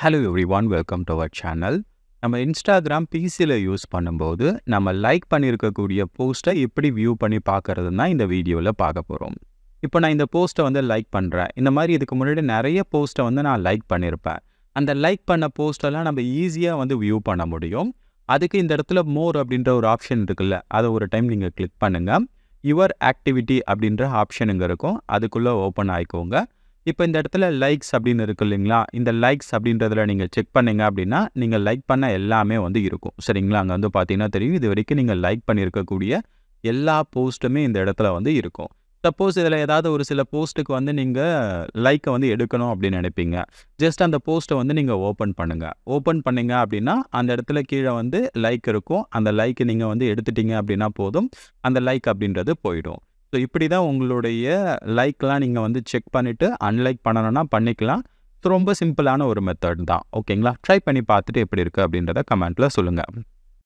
Hello everyone, welcome to our channel. நம்ம Instagram பிசியில் use பண்ணும்போது நம்ம லைக் பண்ணியிருக்கக்கூடிய போஸ்ட்டை எப்படி வியூ பண்ணி பார்க்கறதுன்னு தான் இந்த வீடியோவில் பார்க்க போகிறோம். இப்போ நான் இந்த போஸ்ட்டை வந்து லைக் பண்ணுறேன். இந்த மாதிரி இதுக்கு முன்னாடி நிறைய போஸ்ட்டை வந்து நான் லைக் பண்ணியிருப்பேன். அந்த லைக் பண்ண போஸ்ட்டெல்லாம் நம்ம ஈஸியாக வந்து வியூ பண்ண முடியும். அதுக்கு இந்த இடத்துல மோர் அப்படின்ற ஒரு ஆப்ஷன் இருக்குல்ல, அதை ஒரு டைம் நீங்கள் கிளிக் பண்ணுங்கள். யுவர் ஆக்டிவிட்டி அப்படின்ற ஆப்ஷன் இங்கே இருக்கும், அதுக்குள்ளே ஓப்பன் ஆகிக்கோங்க. இப்போ இந்த இடத்துல லைக்ஸ் அப்படின்னு இருக்கு இல்லைங்களா, இந்த லைக்ஸ் அப்படின்றதுல நீங்கள் செக் பண்ணீங்க அப்படின்னா நீங்கள் லைக் பண்ண எல்லாமே வந்து இருக்கும். சரிங்களா, அங்கே வந்து பார்த்தீங்கன்னா தெரியும், இது வரைக்கும் நீங்கள் லைக் பண்ணியிருக்கக்கூடிய எல்லா போஸ்ட்டுமே இந்த இடத்துல வந்து இருக்கும். சப்போஸ் இதில் ஏதாவது ஒரு சில போஸ்ட்டுக்கு வந்து நீங்கள் லைக்கை வந்து எடுக்கணும் அப்படின்னு நினைப்பீங்க. ஜஸ்ட் அந்த போஸ்ட்டை வந்து நீங்கள் ஓப்பன் பண்ணுங்கள். ஓப்பன் பண்ணீங்க அப்படின்னா அந்த இடத்துல கீழே வந்து லைக் இருக்கும். அந்த லைக்கை நீங்கள் வந்து எடுத்துட்டீங்க அப்படின்னா போதும், அந்த லைக் அப்படின்றது போயிடும். ஸோ இப்படி தான் உங்களுடைய லைக்லாம் நீங்கள் வந்து செக் பண்ணிவிட்டு அன்லைக் பண்ணணும்னா பண்ணிக்கலாம். ஸோ ரொம்ப சிம்பிளான ஒரு மெத்தட் தான். ஓகேங்களா, ட்ரை பண்ணி பார்த்துட்டு எப்படி இருக்குது அப்படின்றத கமெண்ட்டில் சொல்லுங்கள்.